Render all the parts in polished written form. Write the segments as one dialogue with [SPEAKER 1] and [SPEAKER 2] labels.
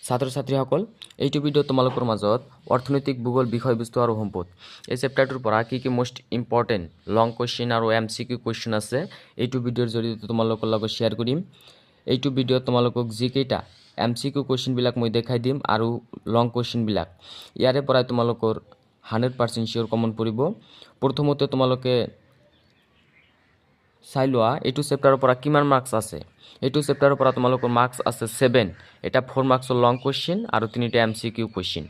[SPEAKER 1] ছাত্ৰ ছাত্ৰীসকল এইটো ভিডিঅ' তোমালোকৰ মাজত অৰ্থনৈতিক ভূগোল বিষয়বস্তু আৰু সম্পদ এই চেপ্টাৰটোৰ পৰা কি মোষ্ট ইম্পৰ্টেণ্ট লং কুৱেশ্যন আৰু MCQ কুৱেশ্যন আছে এইটো ভিডিঅ'ৰ জৰিয়তে তোমালোকৰ লগত শ্বেয়াৰ কৰিম। এইটো ভিডিঅ'ত তোমালোকক যিকেইটা MCQ কুৱেশ্যনবিলাক মই দেখাই দিম আৰু লং কুৱেশ্যনবিলাক ইয়াৰে পৰাই তোমালোকৰ 100% চিয়ৰ কমন পৰিব। প্ৰথমতে তোমালোকে চাই লোৱা এইটো চেপ্টাৰৰ পৰা কিমান মাৰ্কছ আছে। এইটো চেপ্টাৰৰ পৰা তোমালোকৰ মাৰ্কছ আছে 7। এটা 4 মাৰ্কছৰ লং কুৱেশ্যন আৰু 3টা MCQ কুৱেশ্যন।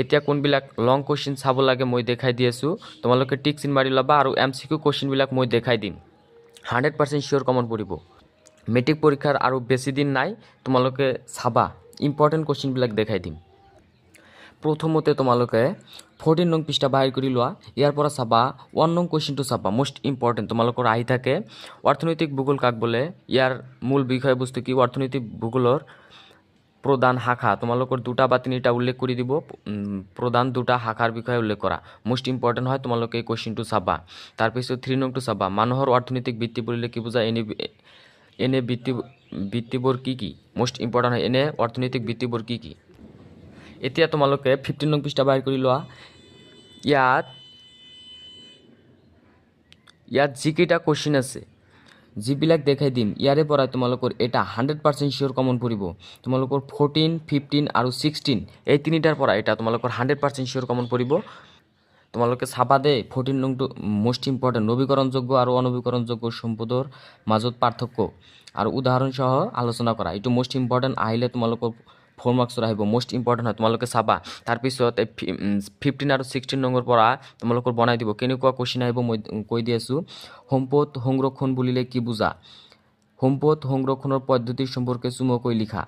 [SPEAKER 1] এতিয়া কোনবিলাক লং কুৱেশ্যন চাব লাগে মই দেখাই দি আছোঁ, তোমালোকে টিক চিন মাৰি ল'বা আৰু MCQ কুৱেশ্যনবিলাক মই দেখাই দিম। 100% চিয়ৰ কমন পৰিব। মেট্ৰিক পৰীক্ষাৰ আৰু বেছি দিন নাই, তোমালোকে চাবা ইম্পৰ্টেণ্ট কুৱেশ্যনবিলাক দেখাই দিম। প্ৰথমতে তোমালোকে 14 নং পৃষ্ঠা বাহিৰ কৰি লোৱা। ইয়াৰ পৰা চাবা 1 নং কুৱেশ্যনটো চাবা, মোষ্ট ইম্পৰ্টেণ্ট তোমালোকৰ আহি থাকে অৰ্থনৈতিক ভূগোল কাক বোলে। ইয়াৰ মূল বিষয়বস্তু কি অৰ্থনৈতিক ভূগোলৰ প্ৰধান শাখা তোমালোকৰ 2টা বা 3টা উল্লেখ কৰি দিব। প্ৰধান 2টা শাখাৰ বিষয়ে উল্লেখ কৰা মোষ্ট ইম্পৰ্টেণ্ট হয়, তোমালোকে এই কুৱেশ্যনটো চাবা। তাৰপিছত 3 নংটো চাবা মানুহৰ অৰ্থনৈতিক বৃত্তি বুলিলে কি বুজায়, এনে বৃত্তিবোৰ কি মোষ্ট ইম্পৰ্টেণ্ট হয়, এনে অৰ্থনৈতিক বৃত্তিবোৰ কি। এতিয়া তোমালোকে 15 নং পৃষ্ঠা বাহিৰ কৰি লোৱা। ইয়াত যিকেইটা কুৱেশ্যন আছে যিবিলাক দেখাই দিম ইয়াৰে পৰা তোমালোকৰ এটা 100% চিয়ৰ কমন পৰিব। তোমালোকৰ 14, 15 আৰু 16 এই 3টাৰ পৰা এটা তোমালোকৰ 100% চিয়ৰ কমন পৰিব। তোমালোকে চাবা দেই 14 নংটো মোষ্ট ইম্পৰ্টেণ্ট নৱীকৰণযোগ্য আৰু অনৱীকৰণযোগ্য সম্পদৰ মাজত পাৰ্থক্য আৰু উদাহৰণসহ আলোচনা কৰা। এইটো মোষ্ট ইম্পৰ্টেণ্ট আহিলে তোমালোকৰ 4 মাৰ্কছৰ আহিব, মোষ্ট ইম্পৰ্টেণ্ট হয়, তোমালোকে চাবা। তাৰপিছত 15 আৰু 16 নম্বৰ পৰা তোমালোকৰ বনাই দিব কেনেকুৱা কুৱেশ্যন আহিব মই কৈ দি আছোঁ। সম্পদ সংৰক্ষণ বুলিলে কি বুজা, সম্পদ সংৰক্ষণৰ পদ্ধতি সম্পৰ্কে চমুকৈ লিখা।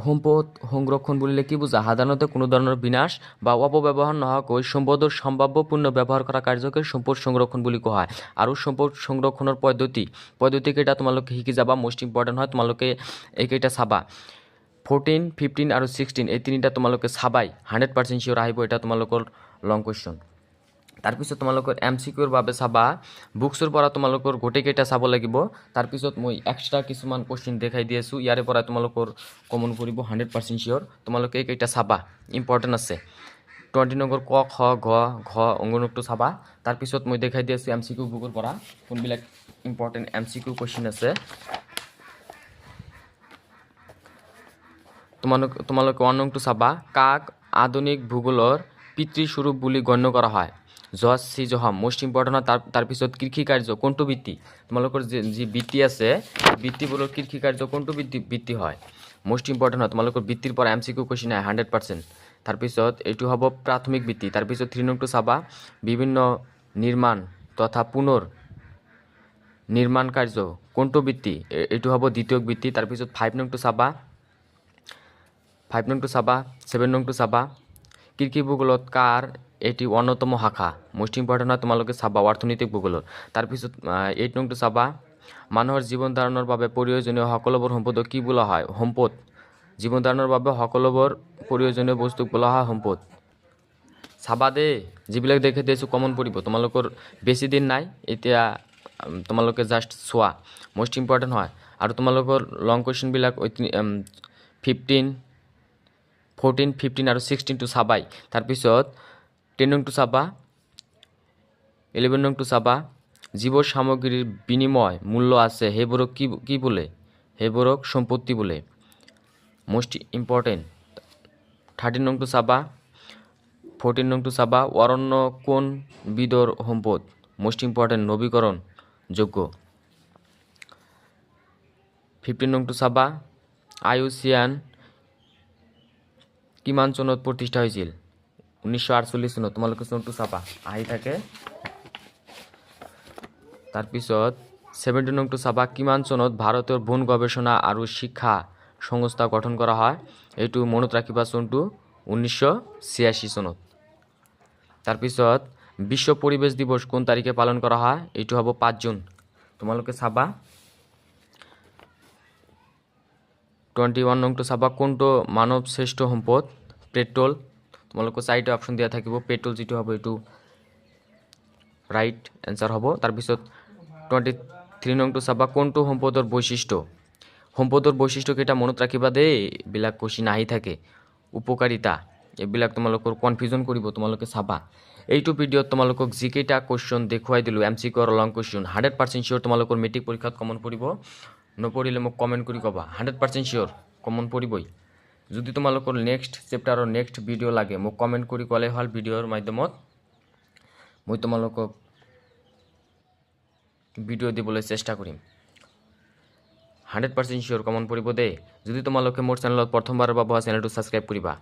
[SPEAKER 1] সম্পদ সংৰক্ষণ বুলিলে কি বুজা, সাধাৰণতে কোনো ধৰণৰ বিনাশ বা অপব্যৱহাৰ নোহোৱাকৈ সম্পদৰ সম্ভাৱ্য পূৰ্ণ ব্যৱহাৰ কৰা কাৰ্যকে সম্পদ সংৰক্ষণ বুলি কোৱা হয়। আৰু সম্পদ সংৰক্ষণৰ পদ্ধতিকেইটা তোমালোকে শিকি যাবা, মোষ্ট ইম্পৰ্টেণ্ট হয়, তোমালোকে এইকেইটা চাবা। 14, 15 আৰু 16 এই 3টা তোমালোকে চাবাই, 100% চিয়ৰ আহিব, এটা তোমালোকৰ লং কুৱেশ্যন। তাৰপিছত তোমালোকৰ MCQৰ বাবে চাবা বুকছৰ পৰা তোমালোকৰ গোটেইকেইটা চাব লাগিব। তাৰপিছত মই এক্সট্ৰা কিছুমান কুৱেশ্যন দেখাই দি আছোঁ, ইয়াৰে পৰা তোমালোকৰ কমন পৰিব 100% চিয়ৰ। তোমালোকে এইকেইটা চাবা, ইম্পৰ্টেণ্ট আছে। 20 নম্বৰ ক, খ, ঘ অংগনকটো চাবা। তাৰপিছত মই দেখাই দি আছোঁ MCQ বুকৰ পৰা কোনবিলাক ইম্পৰ্টেণ্ট MCQ কুৱেশ্যন আছে। তোমালোকে 1 নংটো চাবা, কাক আধুনিক ভূগোলৰ পিতৃস্বৰূপ বুলি গণ্য কৰা হয়। জৰ্জ চি জহাম মোষ্ট ইম্পৰ্টেণ্ট হয়। তাৰপিছত কৃষি কাৰ্য কোনটো বৃত্তি, তোমালোকৰ যি বৃত্তি আছে বৃত্তিবোৰৰ কৃষি কাৰ্য কোনটো বৃত্তি হয়, মোষ্ট ইম্পৰ্টেণ্ট হয়, তোমালোকৰ বৃত্তিৰ পৰা MCQ কুৱেশ্যন আহে 100%। তাৰপিছত এইটো হ'ব প্ৰাথমিক বৃত্তি। তাৰপিছত 3 নংটো চাবা বিভিন্ন নিৰ্মাণ তথা পুনৰ নিৰ্মাণ কাৰ্য কোনটো বৃত্তি, এইটো হ'ব দ্বিতীয় বৃত্তি। তাৰপিছত 5 নংটো চাবা 7 নংটো চাবা কৃষি ভূগোলত কাৰ এটি অন্যতম শাখা, মোষ্ট ইম্পৰ্টেণ্ট হয়, তোমালোকে চাবা অৰ্থনৈতিক ভূগোলত। তাৰপিছত 8 নংটো চাবা মানুহৰ জীৱন ধাৰণৰ বাবে প্ৰয়োজনীয় সকলোবোৰ সম্পদক কি বোলা হয়, সম্পদ। জীৱন ধাৰণৰ বাবে সকলোবোৰ প্ৰয়োজনীয় বস্তুক বোলা হয় সম্পদ। চাবা দেই, যিবিলাক দেখি দিছোঁ কমন পৰিব, তোমালোকৰ বেছি দিন নাই, এতিয়া তোমালোকে জাষ্ট চোৱা, মোষ্ট ইম্পৰ্টেণ্ট হয়। আৰু তোমালোকৰ লং কুৱেশ্যনবিলাক 14, 15 আৰু 16টো চাবাই। তাৰপিছত 10 নংটো চাবা, 11 নংটো চাবা যিবোৰ সামগ্ৰীৰ বিনিময় মূল্য আছে সেইবোৰক কি বোলে, সেইবোৰক সম্পত্তি বোলে, মোষ্ট ইম্পৰ্টেণ্ট। 13 নংটো চাবা, 14 নংটো চাবা অৰণ্য কোন বিধৰ সম্পদ, মোষ্ট ইম্পৰ্টেণ্ট নৱীকৰণযোগ্য। 15 নংটো চাবা IUCN কিমান চনত প্ৰতিষ্ঠা হৈছিল, 1948 চনত, তোমালোকে চনটো চাবা আহি থাকে। তাৰপিছত 17 নংটো চাবা কিমান চনত ভাৰতৰ বন গৱেষণা আৰু শিক্ষা সংস্থা গঠন কৰা হয়, এইটো মনত ৰাখিবা চনটো 1986 চনত। তাৰপিছত বিশ্ব পৰিৱেশ দিৱস কোন তাৰিখে পালন কৰা হয়, এইটো হ'ব 5 জুন, তোমালোকে চাবা। 21 নংটো চাবা কোনটো মানৱ শ্ৰেষ্ঠ সম্পদ, পেট্ৰল, তোমালোকৰ 4টা অপশ্যন দিয়া থাকিব, পেট্ৰল যিটো হ'ব এইটো ৰাইট এনচাৰ হ'ব। তাৰপিছত 23 নংটো চাবা কোনটো সম্পদৰ বৈশিষ্ট্য, সম্পদৰ বৈশিষ্ট্য কেইটা মনত ৰাখিবা দেই, এইবিলাক কুৱেশ্যন আহি থাকে। উপকাৰিতা এইবিলাক তোমালোকৰ কনফিউজন কৰিব, তোমালোকে চাবা। এইটো ভিডিঅ'ত তোমালোকক যিকেইটা কুৱেশ্যন দেখুৱাই দিলোঁ MCQ আৰু লং কুৱেশ্যন 100% চিয়'ৰ তোমালোকৰ মেট্ৰিক পৰীক্ষাত কমন পৰিব। নপৰিলে মোক কমেণ্ট কৰি ক'বা, 100% চিয়'ৰ কমন পৰিবই। যদি তোমালোকৰ নেক্সট চেপ্টাৰৰ নেক্সট ভিডিঅ' লাগে মোক কমেণ্ট কৰি ক'লে হ'ল, ভিডিঅ'ৰ মাধ্যমত মই তোমালোকক ভিডিঅ' দিবলৈ চেষ্টা কৰিম। 100% চিয়'ৰ কমন পৰিব দেই। যদি তোমালোকে মোৰ চেনেলত প্ৰথমবাৰৰ বাবে চেনেলটো ছাবস্ক্ৰাইব কৰিবা।